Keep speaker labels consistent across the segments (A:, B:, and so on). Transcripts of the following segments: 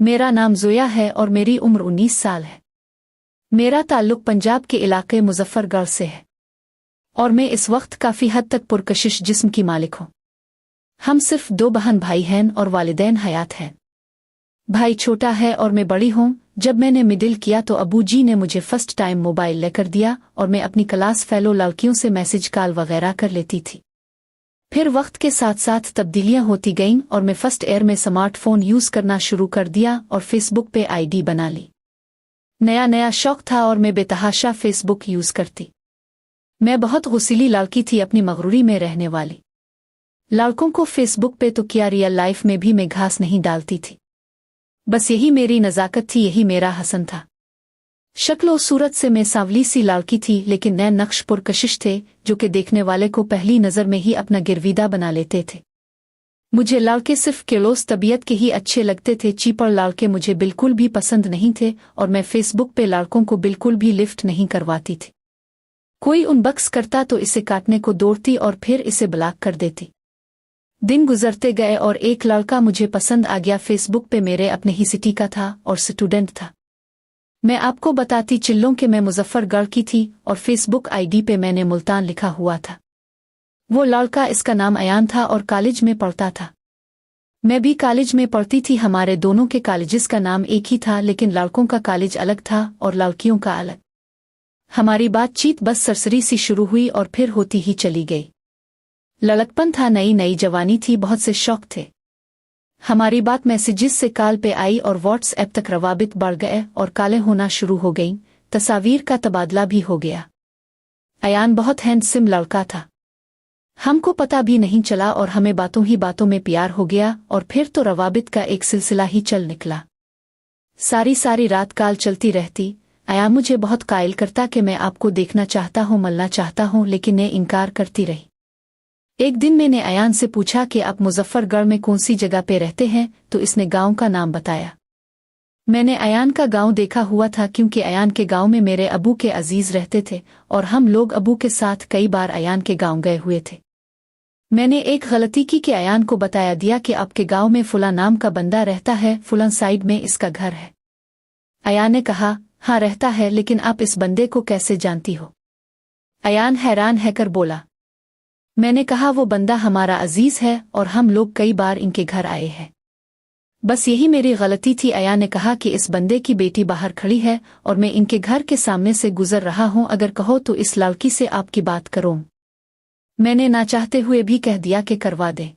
A: मेरा नाम ज़ोया है और मेरी उम्र 19 साल है। मेरा ताल्लुक़ पंजाब के इलाके मुज़फ़्फ़रगढ़ से है और मैं इस वक्त काफ़ी हद तक पुरकशिश जिस्म की मालिक हूँ। हम सिर्फ 2 बहन भाई हैं और वालिदैन हयात हैं। भाई छोटा है और मैं बड़ी हूँ। जब मैंने मिडिल किया तो अबू जी ने मुझे फर्स्ट टाइम मोबाइल लेकर दिया और मैं अपनी क्लास फेलो लड़कियों से मैसेज कॉल वगैरह कर लेती थी। फिर वक्त के साथ साथ तब्दीलियां होती गईं और मैं फर्स्ट एयर में स्मार्टफोन यूज़ करना शुरू कर दिया और फेसबुक पे आईडी बना ली। नया नया शौक था और मैं बेतहाशा फेसबुक यूज़ करती। मैं बहुत गुस्सीली लड़की थी, अपनी मगरूरी में रहने वाली। लड़कों को फेसबुक पे तो क्या, रियल लाइफ में भी मैं घास नहीं डालती थी। बस यही मेरी नज़ाकत थी, यही मेरा हसन था। शक्ल सूरत से मैं सांवली सी लड़की थी, लेकिन नए नक्श पुरकशिश थे जो कि देखने वाले को पहली नज़र में ही अपना गिरविदा बना लेते थे। मुझे लड़के सिर्फ केलोस तबीयत के ही अच्छे लगते थे। चीपर लड़के मुझे बिल्कुल भी पसंद नहीं थे और मैं फेसबुक पे लड़कों को बिल्कुल भी लिफ्ट नहीं करवाती थी। कोई उनबक्स करता तो इसे काटने को दौड़ती और फिर इसे ब्लॉक कर देती। दिन गुजरते गए और एक लड़का मुझे पसंद आ गया। फेसबुक पे मेरे अपने ही सिटी का था और स्टूडेंट था। मैं आपको बताती चिल्लों कि मैं मुज़फ़्फ़रगढ़ की थी और फेसबुक आईडी पे मैंने मुल्तान लिखा हुआ था। वो लड़का, इसका नाम अयान था और कॉलेज में पढ़ता था। मैं भी कॉलेज में पढ़ती थी। हमारे दोनों के कॉलेजेस का नाम एक ही था, लेकिन लड़कों का कॉलेज अलग था और लड़कियों का अलग। हमारी बातचीत बस सरसरी सी शुरू हुई और फिर होती ही चली गई। लड़कपन था, नई नई जवानी थी, बहुत से शौक थे। हमारी बात मैसेजेस से कॉल पे आई और व्हाट्सएप तक रवाबित बढ़ गए और कॉलें होना शुरू हो गईं। तस्वीर का तबादला भी हो गया। अयान बहुत हैंडसम लड़का था। हमको पता भी नहीं चला और हमें बातों ही बातों में प्यार हो गया और फिर तो रवाबित का एक सिलसिला ही चल निकला। सारी सारी रात कॉल चलती रहती। अयान मुझे बहुत कायल करता कि मैं आपको देखना चाहता हूँ, मिलना चाहता हूँ, लेकिन मैं इनकार करती रही। एक दिन मैंने अयान से पूछा कि आप मुज़फ़्फ़रगढ़ में कौन सी जगह पे रहते हैं, तो इसने गांव का नाम बताया। मैंने अयान का गांव देखा हुआ था क्योंकि अयान के गांव में मेरे अबू के अजीज रहते थे और हम लोग अबू के साथ कई बार अयान के गांव गए हुए थे। मैंने एक गलती की कि अयान को बताया दिया कि आपके गांव में फुला नाम का बंदा रहता है, फुला साइड में इसका घर है। अयान ने कहा, हाँ रहता है, लेकिन आप इस बंदे को कैसे जानती हो? अयान हैरान है बोला। मैंने कहा, वो बंदा हमारा अजीज है और हम लोग कई बार इनके घर आए हैं। बस यही मेरी गलती थी। अयान ने कहा कि इस बंदे की बेटी बाहर खड़ी है और मैं इनके घर के सामने से गुजर रहा हूं, अगर कहो तो इस लड़की से आपकी बात करूं। मैंने ना चाहते हुए भी कह दिया कि करवा दे।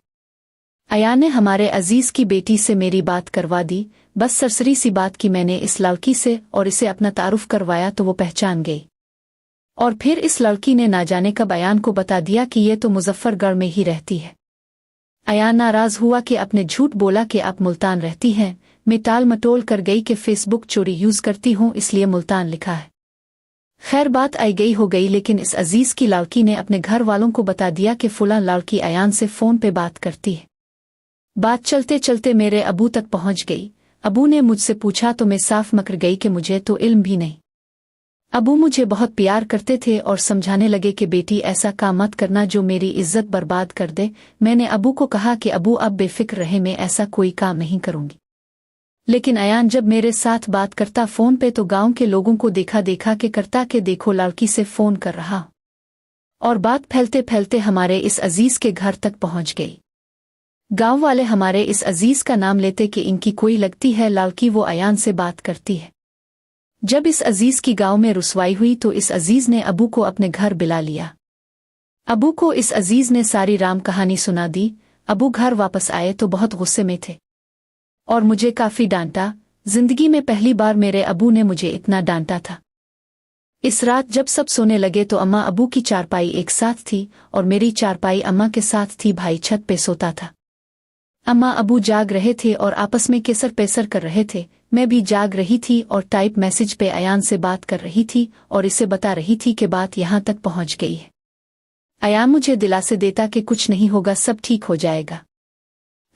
A: अयान ने हमारे अजीज की बेटी से मेरी बात करवा दी। बस सरसरी सी बात की मैंने इस लड़की से और इसे अपना तारुफ करवाया तो वो पहचान गई और फिर इस लड़की ने ना जाने कब अयान को बता दिया कि ये तो मुज़फ़्फ़रगढ़ में ही रहती है। अयान नाराज हुआ कि आपने झूठ बोला कि आप मुल्तान रहती हैं। मैं टाल मटोल कर गई कि फेसबुक चोरी यूज़ करती हूँ, इसलिए मुल्तान लिखा है। खैर बात आई गई हो गई, लेकिन इस अजीज की लड़की ने अपने घर वालों को बता दिया कि फुला लड़की अयान से फ़ोन पे बात करती है। बात चलते चलते मेरे अबू तक पहुँच गई। अबू ने मुझसे पूछा तो मैं साफ मकर गई कि मुझे तो इल्म भी नहीं। अबू मुझे बहुत प्यार करते थे और समझाने लगे कि बेटी ऐसा काम मत करना जो मेरी इज्जत बर्बाद कर दे। मैंने अबू को कहा कि अबू अब बेफिक्र रहे, मैं ऐसा कोई काम नहीं करूंगी। लेकिन अयान जब मेरे साथ बात करता फ़ोन पे तो गांव के लोगों को देखा देखा के करता कि देखो लड़की से फ़ोन कर रहा, और बात फैलते फैलते हमारे इस अजीज के घर तक पहुंच गई। गांव वाले हमारे इस अजीज का नाम लेते कि इनकी कोई लगती है लड़की, वो अयान से बात करती है। जब इस अजीज की गांव में रुसवाई हुई तो इस अजीज ने अबू को अपने घर बुला लिया। अबू को इस अजीज ने सारी राम कहानी सुना दी। अबू घर वापस आए तो बहुत गुस्से में थे और मुझे काफ़ी डांटा। जिंदगी में पहली बार मेरे अबू ने मुझे इतना डांटा था। इस रात जब सब सोने लगे तो अम्मा अबू की चारपाई एक साथ थी और मेरी चारपाई अम्मा के साथ थी। भाई छत पे सोता था। अम्मा अबू जाग रहे थे और आपस में केसर पेसर कर रहे थे। मैं भी जाग रही थी और टाइप मैसेज पे अयान से बात कर रही थी और इसे बता रही थी कि बात यहाँ तक पहुँच गई है। अयान मुझे दिलासे देता कि कुछ नहीं होगा, सब ठीक हो जाएगा।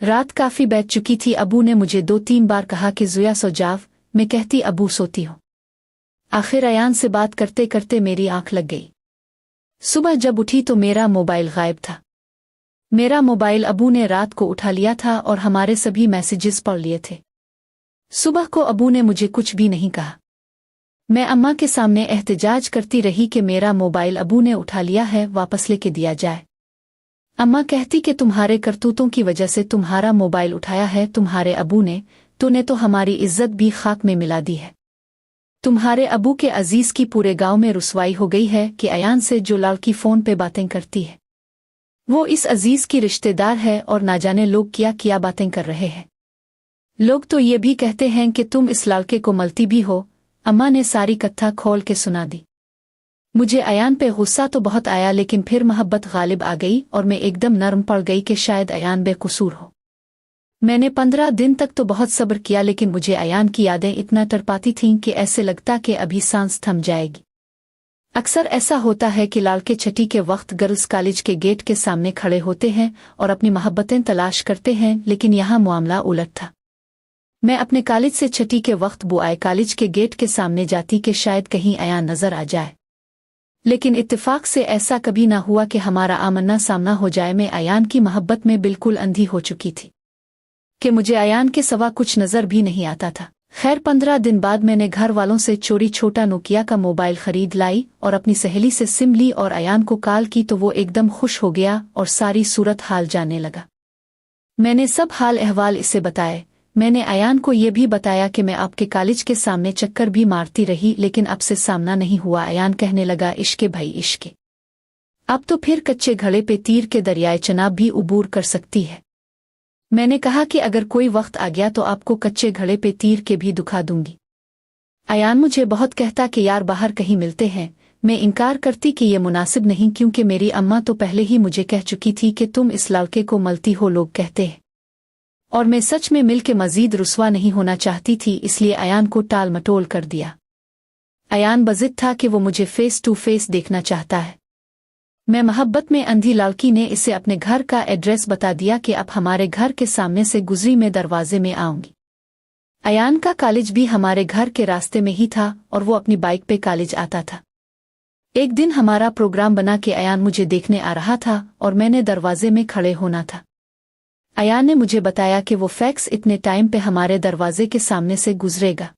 A: रात काफ़ी बैठ चुकी थी। अबू ने मुझे 2-3 बार कहा कि ज़ुया सो जाव। मैं कहती अबू सोती हूँ। आखिर अयान से बात करते करते मेरी आंख लग गई। सुबह जब उठी तो मेरा मोबाइल गायब था। मेरा मोबाइल अबू ने रात को उठा लिया था और हमारे सभी मैसेजेस पढ़ लिए थे। सुबह को अबू ने मुझे कुछ भी नहीं कहा। मैं अम्मा के सामने एहतजाज करती रही कि मेरा मोबाइल अबू ने उठा लिया है, वापस लेके दिया जाए। अम्मा कहती कि तुम्हारे करतूतों की वजह से तुम्हारा मोबाइल उठाया है तुम्हारे अबू ने, तूने तो हमारी इज्जत भी खाक में मिला दी है। तुम्हारे अबू के अजीज की पूरे गांव में रुसवाई हो गई है कि अयान से जो लड़की फोन पे बातें करती है वो इस अजीज की रिश्तेदार है, और ना जाने लोग क्या क्या बातें कर रहे हैं। लोग तो ये भी कहते हैं कि तुम इस लड़के को मलती भी हो। अम्मा ने सारी कथा खोल के सुना दी। मुझे अयान पे गुस्सा तो बहुत आया, लेकिन फिर मोहब्बत गालिब आ गई और मैं एकदम नरम पड़ गई कि शायद अयान बेकसूर हो। मैंने 15 दिन तक तो बहुत सब्र किया, लेकिन मुझे अयान की यादें इतना तड़पाती थीं कि ऐसे लगता कि अभी सांस थम जाएगी। अक्सर ऐसा होता है कि लड़के छठी के वक्त गर्ल्स कॉलेज के गेट के सामने खड़े होते हैं और अपनी मोहब्बतें तलाश करते हैं, लेकिन यहाँ मामला उलट था। मैं अपने कॉलेज से छठी के वक्त बुआए कॉलेज के गेट के सामने जाती कि शायद कहीं अयान नजर आ जाए, लेकिन इत्तेफाक से ऐसा कभी ना हुआ कि हमारा आमना सामना हो जाए। मैं अयान की मोहब्बत में बिल्कुल अंधी हो चुकी थी कि मुझे अयान के सिवा कुछ नजर भी नहीं आता था। खैर 15 दिन बाद मैंने घर वालों से चोरी छोटा नोकिया का मोबाइल खरीद लाई और अपनी सहेली से सिम ली और अयान को कॉल की तो वो एकदम खुश हो गया और सारी सूरत हाल जानने लगा। मैंने सब हाल अहवाल इसे बताए। मैंने अयान को ये भी बताया कि मैं आपके कॉलेज के सामने चक्कर भी मारती रही, लेकिन अब से सामना नहीं हुआ। अयान कहने लगा, इश्के भाई इश्के, अब तो फिर कच्चे घड़े पे तीर के दरियाए चनाब भी उबूर कर सकती है। मैंने कहा कि अगर कोई वक्त आ गया तो आपको कच्चे घड़े पे तीर के भी दुखा दूंगी। अयान मुझे बहुत कहता कि यार बाहर कहीं मिलते हैं। मैं इनकार करती कि ये मुनासिब नहीं, क्योंकि मेरी अम्मा तो पहले ही मुझे कह चुकी थी कि तुम इस लड़के को मलती हो, लोग कहते हैं, और मैं सच में मिल के मजीद रुसवा नहीं होना चाहती थी, इसलिए अयान को टाल मटोल कर दिया। अयान बज़िद था कि वो मुझे फेस टू फेस देखना चाहता है। मैं मोहब्बत में अंधी लड़की ने इसे अपने घर का एड्रेस बता दिया कि अब हमारे घर के सामने से गुजरी मैं दरवाजे में आऊंगी। अयान का कॉलेज भी हमारे घर के रास्ते में ही था और वो अपनी बाइक पे कॉलेज आता था। एक दिन हमारा प्रोग्राम बना कि अयान मुझे देखने आ रहा था और मैंने दरवाजे में खड़े होना था। अयान ने मुझे बताया कि वो फैक्स इतने टाइम पे हमारे दरवाजे के सामने से गुजरेगा,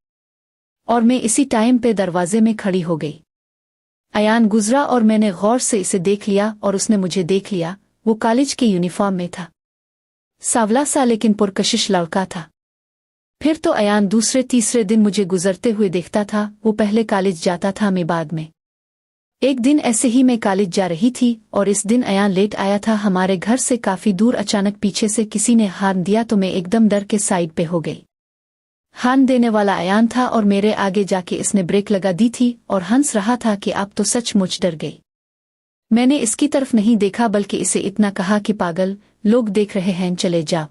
A: और मैं इसी टाइम पे दरवाजे में खड़ी हो गई। अयान गुजरा और मैंने गौर से इसे देख लिया और उसने मुझे देख लिया। वो कॉलेज के यूनिफॉर्म में था, सावला सा लेकिन पुरकशिश लड़का था। फिर तो अयान दूसरे तीसरे दिन मुझे गुजरते हुए देखता था। वो पहले कॉलेज जाता था, मैं बाद में। एक दिन ऐसे ही मैं कॉलेज जा रही थी और इस दिन अयान लेट आया था हमारे घर से काफी दूर। अचानक पीछे से किसी ने हॉर्न दिया तो मैं एकदम डर के साइड पे हो गई। हॉर्न देने वाला अयान था और मेरे आगे जाके इसने ब्रेक लगा दी थी और हंस रहा था कि अब तो सचमुच डर गई। मैंने इसकी तरफ नहीं देखा बल्कि इसे इतना कहा कि पागल, लोग देख रहे हैं, चले जाओ।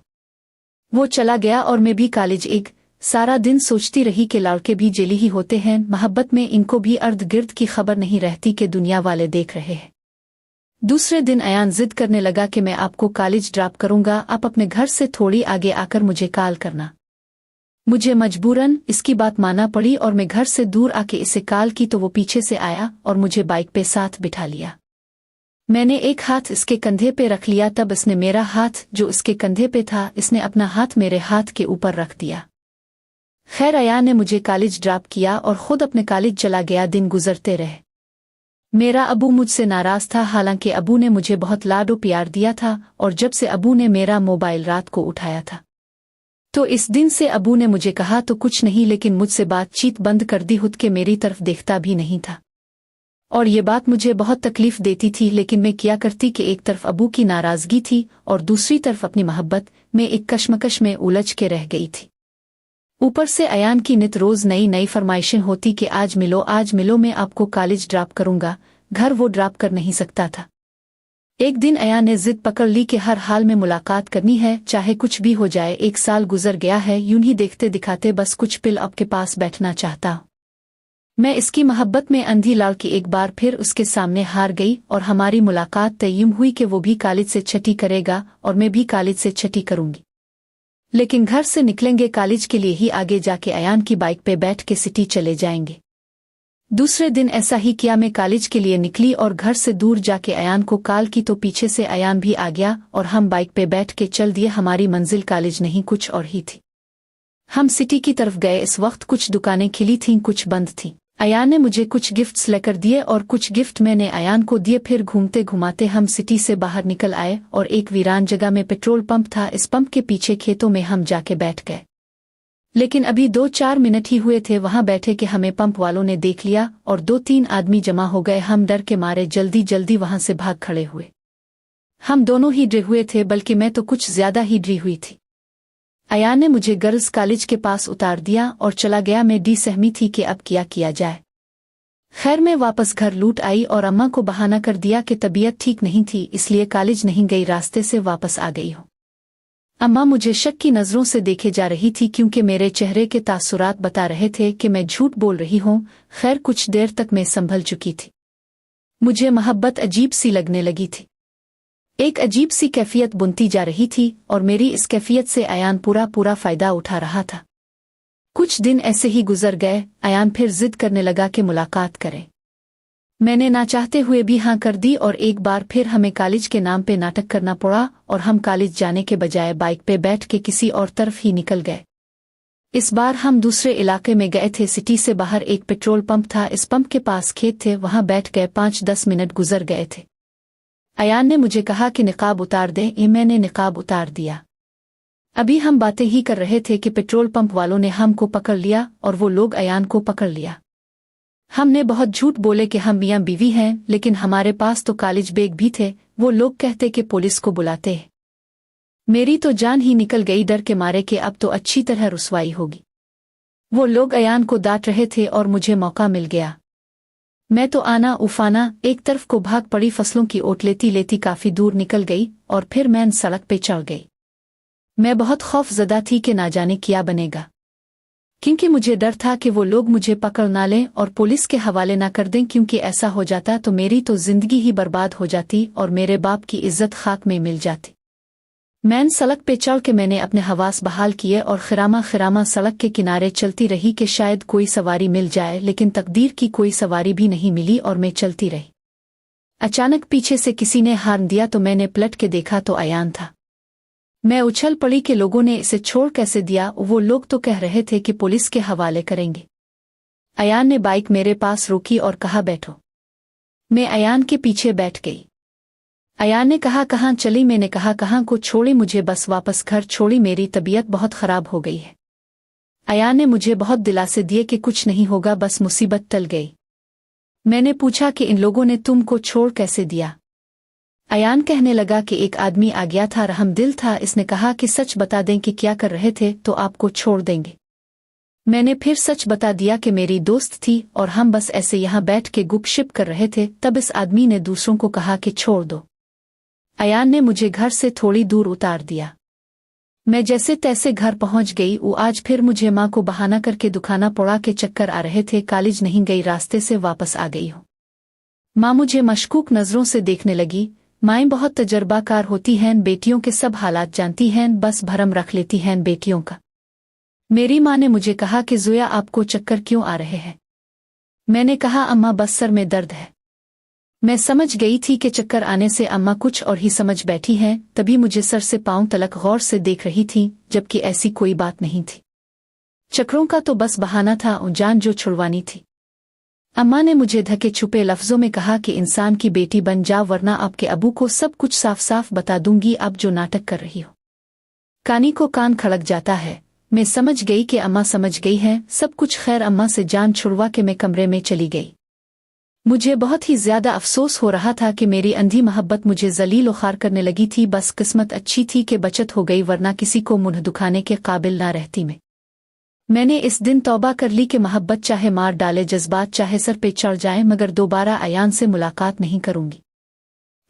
A: वो चला गया और मैं भी कॉलेज एक सारा दिन सोचती रही कि लड़के भी जेली ही होते हैं, मोहब्बत में इनको भी अर्द गिर्द की खबर नहीं रहती कि दुनिया वाले देख रहे हैं। दूसरे दिन अयान जिद करने लगा कि मैं आपको कॉलेज ड्रॉप करूंगा, आप अपने घर से थोड़ी आगे आकर मुझे कॉल करना। मुझे मजबूरन इसकी बात मानना पड़ी और मैं घर से दूर आके इसे कॉल की तो वो पीछे से आया और मुझे बाइक पे साथ बिठा लिया। मैंने एक हाथ इसके कंधे पे रख लिया, तब इसने मेरा हाथ जो इसके कंधे पे था, इसने अपना हाथ मेरे हाथ के ऊपर रख दिया। खैर अयान ने मुझे कॉलेज ड्रॉप किया और खुद अपने कॉलेज चला गया। दिन गुजरते रहे। मेरा अबू मुझसे नाराज था, हालांकि अबू ने मुझे बहुत लाडो प्यार दिया था, और जब से अबू ने मेरा मोबाइल रात को उठाया था तो इस दिन से अबू ने मुझे कहा तो कुछ नहीं, लेकिन मुझसे बातचीत बंद कर दी, खुद के मेरी तरफ देखता भी नहीं था। और ये बात मुझे बहुत तकलीफ देती थी, लेकिन मैं क्या करती कि एक तरफ अबू की नाराजगी थी और दूसरी तरफ अपनी मोहब्बत में एक कश्मकश में उलझ के रह गई थी। ऊपर से अयान की नित रोज नई नई फरमाइशें होती कि आज मिलो, आज मिलो, मैं आपको कॉलेज ड्रॉप करूंगा। घर वो ड्रॉप कर नहीं सकता था। एक दिन अयान ने जिद पकड़ ली कि हर हाल में मुलाकात करनी है, चाहे कुछ भी हो जाए। 1 साल गुजर गया है, यूं ही देखते दिखाते बस कुछ पिल आपके पास बैठना चाहता हूं। मैं इसकी मोहब्बत में अंधी लड़की एक बार फिर उसके सामने हार गई और हमारी मुलाकात तय हुई कि वो भी कॉलेज से छठी करेगा और मैं भी कॉलेज से छठी करूंगी, लेकिन घर से निकलेंगे कॉलेज के लिए ही, आगे जाके अयान की बाइक पे बैठ के सिटी चले जाएंगे। दूसरे दिन ऐसा ही किया, मैं कॉलेज के लिए निकली और घर से दूर जाके अयान को कॉल की तो पीछे से अयान भी आ गया और हम बाइक पे बैठ के चल दिए। हमारी मंजिल कॉलेज नहीं कुछ और ही थी। हम सिटी की तरफ गए। इस वक्त कुछ दुकानें खिली थीं, कुछ बंद थीं। अयान ने मुझे कुछ गिफ्ट्स लेकर दिए और कुछ गिफ्ट मैंने अयान को दिए। फिर घूमते घुमाते हम सिटी से बाहर निकल आए और एक वीरान जगह में पेट्रोल पंप था। इस पंप के पीछे खेतों में हम जाके बैठ गए। लेकिन अभी 2-4 मिनट ही हुए थे वहां बैठे कि हमें पंप वालों ने देख लिया और 2-3 आदमी जमा हो गए। हम डर के मारे जल्दी जल्दी वहां से भाग खड़े हुए। हम दोनों ही डरे हुए थे, बल्कि मैं तो कुछ ज्यादा ही डरी हुई थी। अयान ने मुझे गर्ल्स कॉलेज के पास उतार दिया और चला गया। मैं डी सहमी थी कि अब क्या किया जाए। खैर मैं वापस घर लौट आई और अम्मा को बहाना कर दिया कि तबीयत ठीक नहीं थी, इसलिए कॉलेज नहीं गई, रास्ते से वापस आ गई हूँ। अम्मा मुझे शक की नज़रों से देखे जा रही थी क्योंकि मेरे चेहरे के तासुरात बता रहे थे कि मैं झूठ बोल रही हूँ। खैर कुछ देर तक मैं संभल चुकी थी। मुझे मोहब्बत अजीब सी लगने लगी थी। एक अजीब सी कैफियत बुनती जा रही थी और मेरी इस कैफियत से अयान पूरा फ़ायदा उठा रहा था। कुछ दिन ऐसे ही गुजर गए। अयान फिर जिद करने लगा कि मुलाकात करें। मैंने ना चाहते हुए भी हाँ कर दी और एक बार फिर हमें कॉलेज के नाम पे नाटक करना पड़ा और हम कॉलेज जाने के बजाय बाइक पे बैठ के किसी और तरफ ही निकल गए। इस बार हम दूसरे इलाके में गए थे। सिटी से बाहर एक पेट्रोल पंप था। इस पंप के पास खेत थे, वहां बैठ गए। 5-10 मिनट गुजर गए थे। अयान ने मुझे कहा कि निकाब उतार दे। मैंने निकाब उतार दिया। अभी हम बातें ही कर रहे थे कि पेट्रोल पंप वालों ने हमको पकड़ लिया और वो लोग अयान को पकड़ लिया। हमने बहुत झूठ बोले कि हम मियां बीवी हैं, लेकिन हमारे पास तो कॉलेज बैग भी थे। वो लोग कहते कि पुलिस को बुलाते हैं। मेरी तो जान ही निकल गई डर के मारे कि अब तो अच्छी तरह रुसवाई होगी। वो लोग अयान को डांट रहे थे और मुझे मौका मिल गया। मैं तो आना उफाना एक तरफ को भाग पड़ी। फसलों की ओट लेती लेती काफी दूर निकल गई और फिर मैं सड़क पे चढ़ गई। मैं बहुत खौफजदा थी कि ना जाने क्या बनेगा, क्योंकि मुझे डर था कि वो लोग मुझे पकड़ ना लें और पुलिस के हवाले ना कर दें, क्योंकि ऐसा हो जाता तो मेरी तो जिंदगी ही बर्बाद हो जाती और मेरे बाप की इज्जत खाक में मिल जाती। मैं सड़क पे चढ़ के मैंने अपने हवास बहाल किए और खिरामा सड़क के किनारे चलती रही कि शायद कोई सवारी मिल जाए, लेकिन तकदीर की कोई सवारी भी नहीं मिली और मैं चलती रही। अचानक पीछे से किसी ने हॉर्न दिया तो मैंने पलट के देखा तो अयान था। मैं उछल पड़ी कि लोगों ने इसे छोड़ कैसे दिया। वो लोग तो कह रहे थे कि पुलिस के हवाले करेंगे। अयान ने बाइक मेरे पास रोकी और कहा बैठो। मैं अयान के पीछे बैठ गई। अयान ने कहा कहाँ चली। मैंने कहा कहाँ को छोड़ी, मुझे बस वापस घर छोड़ी, मेरी तबीयत बहुत खराब हो गई है। अयान ने मुझे बहुत दिलासे दिए कि कुछ नहीं होगा, बस मुसीबत टल गई। मैंने पूछा कि इन लोगों ने तुमको छोड़ कैसे दिया। अयान कहने लगा कि एक आदमी आ गया था, रहमदिल था। इसने कहा कि सच बता दें कि क्या कर रहे थे तो आपको छोड़ देंगे। मैंने फिर सच बता दिया कि मेरी दोस्त थी और हम बस ऐसे यहाँ बैठ के गुपशिप कर रहे थे। तब इस आदमी ने दूसरों को कहा कि छोड़ दो। अयान ने मुझे घर से थोड़ी दूर उतार दिया। मैं जैसे तैसे घर पहुंच गई। वो आज फिर मुझे माँ को बहाना करके दुखाना पड़ा के चक्कर आ रहे थे, कॉलेज नहीं गई, रास्ते से वापस आ गई हूँ। माँ मुझे मशकूक नजरों से देखने लगी। माएँ बहुत तजर्बाकार होती हैं, बेटियों के सब हालात जानती हैं, बस भरम रख लेती हैं बेटियों का। मेरी माँ ने मुझे कहा कि ज़ोया आपको चक्कर क्यों आ रहे हैं। मैंने कहा अम्मा बस सर में दर्द है। मैं समझ गई थी कि चक्कर आने से अम्मा कुछ और ही समझ बैठी हैं। तभी मुझे सर से पांव तलक गौर से देख रही थी, जबकि ऐसी कोई बात नहीं थी। चक्करों का तो बस बहाना था, जान जो छुड़वानी थी। अम्मा ने मुझे धके छुपे लफ्जों में कहा कि इंसान की बेटी बन जाओ, वरना आपके अबू को सब कुछ साफ साफ बता दूंगी आप जो नाटक कर रही हो। कानी को कान खड़क जाता है। मैं समझ गई कि अम्मा समझ गई हैं सब कुछ। खैर अम्मा से जान छुड़वा के मैं कमरे में चली गई। मुझे बहुत ही ज्यादा अफसोस हो रहा था कि मेरी अंधी मोहब्बत मुझे जलील और खार करने लगी थी। बस किस्मत अच्छी थी कि बचत हो गई, वरना किसी को मुंह दुखाने के काबिल ना रहती मैं। मैंने इस दिन तौबा कर ली कि मोहब्बत चाहे मार डाले, जज्बात चाहे सर पे चढ़ जाए, मगर दोबारा अयान से मुलाकात नहीं करूंगी।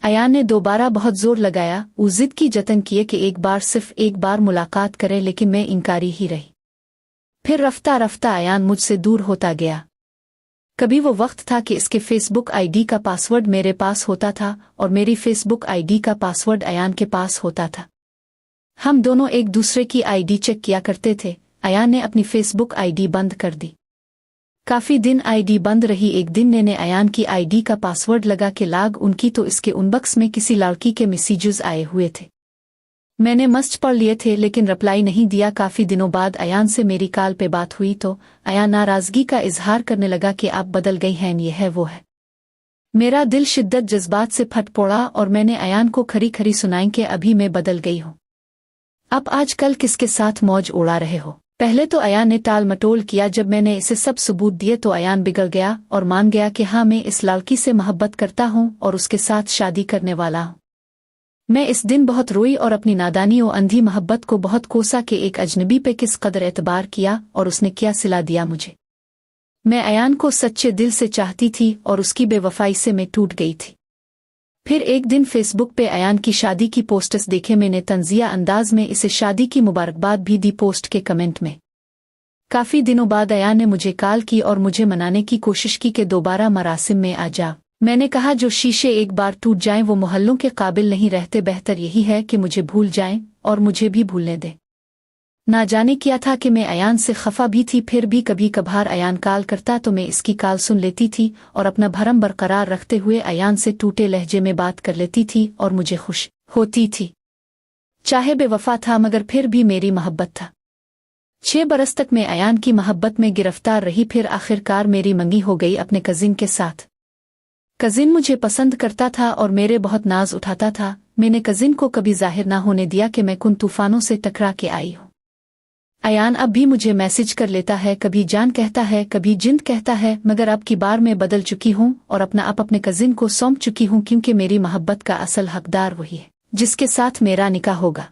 A: अयान ने दोबारा बहुत जोर लगाया। वो जिद की जतन किए कि एक बार, सिर्फ एक बार मुलाकात करे, लेकिन मैं इनकारी ही रही। फिर रफ्ता रफ्ता अयान मुझसे दूर होता गया। कभी वो वक्त था कि इसके फेसबुक आईडी का पासवर्ड मेरे पास होता था और मेरी फेसबुक आईडी का पासवर्ड अयान के पास होता था। हम दोनों एक दूसरे की आईडी चेक किया करते थे। अयान ने अपनी फेसबुक आईडी बंद कर दी। काफी दिन आईडी बंद रही। एक दिन मैंने अयान की आईडी का पासवर्ड लगा के लाग उनकी तो इसके उनबक्स में किसी लड़की के मैसेजेस आए हुए थे। मैंने मस्ट पढ़ लिए थे लेकिन रिप्लाई नहीं दिया। काफ़ी दिनों बाद अयान से मेरी कॉल पे बात हुई तो अयान नाराज़गी का इजहार करने लगा कि आप बदल गई हैं, ये है वो है। मेरा दिल शिद्दत जज्बात से फट पड़ा और मैंने अयान को खरी खरी सुनाई कि अभी मैं बदल गई हूँ। अब आजकल किसके साथ मौज उड़ा रहे हो? पहले तो अयान ने टाल मटोल किया। जब मैंने इसे सब सबूत दिए तो अयान बिगड़ गया और मान गया कि हाँ, मैं इस लड़की से मोहब्बत करता हूँ और उसके साथ शादी करने वाला हूँ। मैं इस दिन बहुत रोई और अपनी नादानी और अंधी मोहब्बत को बहुत कोसा कि एक अजनबी पे किस कदर एतबार किया और उसने क्या सिला दिया मुझे। मैं अयान को सच्चे दिल से चाहती थी और उसकी बेवफाई से मैं टूट गई थी। फिर एक दिन फेसबुक पे अयान की शादी की पोस्ट्स देखे। मैंने तंजिया अंदाज में इसे शादी की मुबारकबाद भी दी पोस्ट के कमेंट में। काफ़ी दिनों बाद अयान ने मुझे कॉल की और मुझे मनाने की कोशिश की कि दोबारा मरासिम में आ जा। मैंने कहा जो शीशे एक बार टूट जाएं वो मोहल्लों के काबिल नहीं रहते, बेहतर यही है कि मुझे भूल जाएं और मुझे भी भूलने दे। ना जाने क्या था कि मैं अयान से खफा भी थी। फिर भी कभी कभार अयान कॉल करता तो मैं इसकी कॉल सुन लेती थी और अपना भरम बरकरार रखते हुए अयान से टूटे लहजे में बात कर लेती थी और मुझे खुश होती थी। चाहे बेवफा था मगर फिर भी मेरी मोहब्बत था। 6 बरस तक मैं अयान की मोहब्बत में गिरफ्तार रही। फिर आखिरकार मेरी मंगी हो गई अपने कजिन के साथ। कजिन मुझे पसंद करता था और मेरे बहुत नाज उठाता था। मैंने कजिन को कभी जाहिर ना होने दिया कि मैं कुन तूफानों से टकरा के आई हूँ। अयान अब भी मुझे मैसेज कर लेता है, कभी जान कहता है, कभी जिंद कहता है, मगर अब की बार मैं बदल चुकी हूँ और अपना आप अपने कजिन को सौंप चुकी हूँ, क्योंकि मेरी मोहब्बत का असल हकदार वही है जिसके साथ मेरा निकाह होगा।